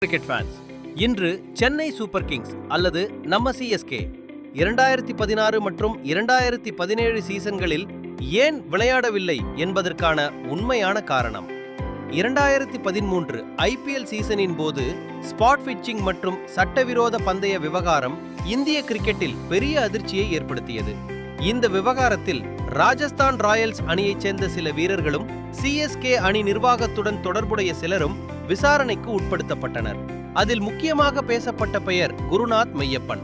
Cricket fans, இன்று Chennai super Kings அல்லது நம்ம சிஎஸ்கே 2016 மற்றும் 2017 சீசன்களில் ஏன் விளையாடவில்லை என்பதற்கான உண்மையான காரணம் 2013 ஐபிஎல் சீசனின் போது ஸ்பாட் பிட்சிங் மற்றும் சட்டவிரோத பந்தய விவகாரம் இந்திய கிரிக்கெட்டில் பெரிய அதிர்ச்சியை ஏற்படுத்தியது. இந்த விவகாரத்தில் ராஜஸ்தான் ராயல்ஸ் அணியைச் சேர்ந்த சில வீரர்களும் சிஎஸ்கே அணி நிர்வாகத்துடன் தொடர்புடைய சிலரும் விசாரணைக்கு உட்படுத்தப்பட்டனர். அதில் முக்கியமாக பேசப்பட்ட பெயர் குருநாத் மெய்யப்பன்.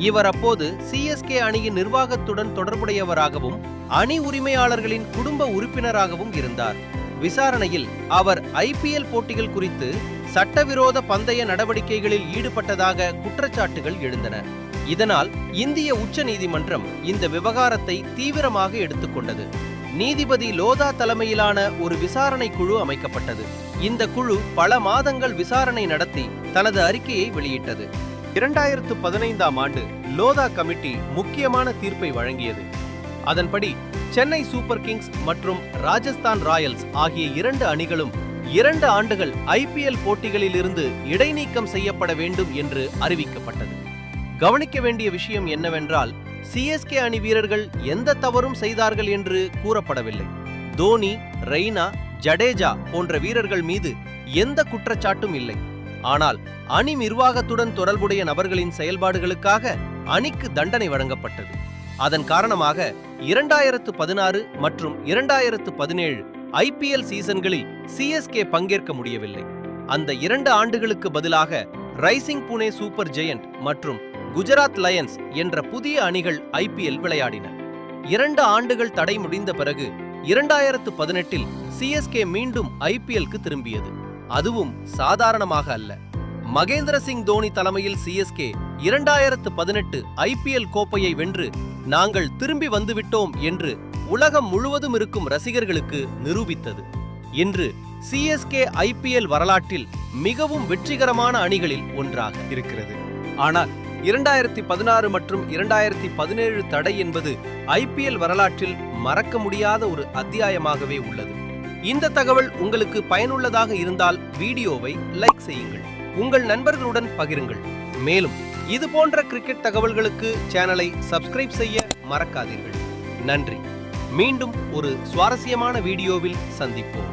இவர் அப்போது சிஎஸ்கே அணியின் நிர்வாகத்துடன் தொடர்புடையவராகவும் அணி உரிமையாளர்களின் குடும்ப உறுப்பினராகவும் இருந்தார். விசாரணையில் அவர் ஐபிஎல் போட்டிகள் குறித்து சட்டவிரோத பந்தய நடவடிக்கைகளில் ஈடுபட்டதாக குற்றச்சாட்டுகள் எழுந்தன. இதனால் இந்திய உச்ச நீதிமன்றம் இந்த விவகாரத்தை தீவிரமாக எடுத்துக்கொண்டது. நீதிபதி லோதா தலைமையிலான ஒரு விசாரணை குழு அமைக்கப்பட்டது. இந்த குழு பல மாதங்கள் விசாரணை நடத்தி தனது அறிக்கையை வெளியிட்டது. 2015ஆம் ஆண்டு லோதா கமிட்டி முக்கியமான தீர்ப்பை வழங்கியது. அதன்படி சென்னை சூப்பர் கிங்ஸ் மற்றும் ராஜஸ்தான் ராயல்ஸ் ஆகிய 2 அணிகளும் 2 ஆண்டுகள் ஐபிஎல் போட்டிகளில் இருந்து இடைநீக்கம் செய்யப்பட வேண்டும் என்று அறிவிக்கப்பட்டது. கவனிக்க வேண்டிய விஷயம் என்னவென்றால், சிஎஸ்கே அணி வீரர்கள் எந்த தவறும் செய்தார்கள் என்று கூறப்படவில்லை. தோனி, ரெய்னா, ஜடேஜா போன்ற வீரர்கள் மீது எந்த குற்றச்சாட்டும் இல்லை. ஆனால் அணி நிர்வாகத்துடன் தொடர்புடைய நபர்களின் செயல்பாடுகளுக்காக அணிக்கு தண்டனை வழங்கப்பட்டது. அதன் காரணமாக 2016 மற்றும் 2017 ஐபிஎல் சீசன்களில் சிஎஸ்கே பங்கேற்க முடியவில்லை. அந்த 2 ஆண்டுகளுக்கு பதிலாக ரைசிங் புனே சூப்பர் ஜெயண்ட் மற்றும் குஜராத் லயன்ஸ் என்ற புதிய அணிகள் ஐபிஎல் விளையாடின. 2 ஆண்டுகள் தடை முடிந்த பிறகு 2018இல் சிஎஸ்கே மீண்டும் ஐபிஎல்க்கு திரும்பியது. அதுவும் சாதாரணமாக அல்ல. மகேந்திர சிங் தோனி தலைமையில் சிஎஸ்கே 2018 ஐபிஎல் கோப்பையை வென்று நாங்கள் திரும்பி வந்துவிட்டோம் என்று உலகம் முழுவதும் இருக்கும் ரசிகர்களுக்கு நிரூபித்தது. இன்று சிஎஸ்கே ஐபிஎல் வரலாற்றில் மிகவும் வெற்றிகரமான அணிகளில் ஒன்றாக இருக்கிறது. ஆனால் 2016 மற்றும் 2017 தடை என்பது ஐபிஎல் வரலாற்றில் மறக்க முடியாத ஒரு அத்தியாயமாகவே உள்ளது. இந்த தகவல் உங்களுக்கு பயனுள்ளதாக இருந்தால் வீடியோவை லைக் செய்யுங்கள், உங்கள் நண்பர்களுடன் பகிருங்கள். மேலும் இது போன்ற கிரிக்கெட் தகவல்களுக்கு சேனலை சப்ஸ்கிரைப் செய்ய மறக்காதீர்கள். நன்றி. மீண்டும் ஒரு சுவாரஸ்யமான வீடியோவில் சந்திப்போம்.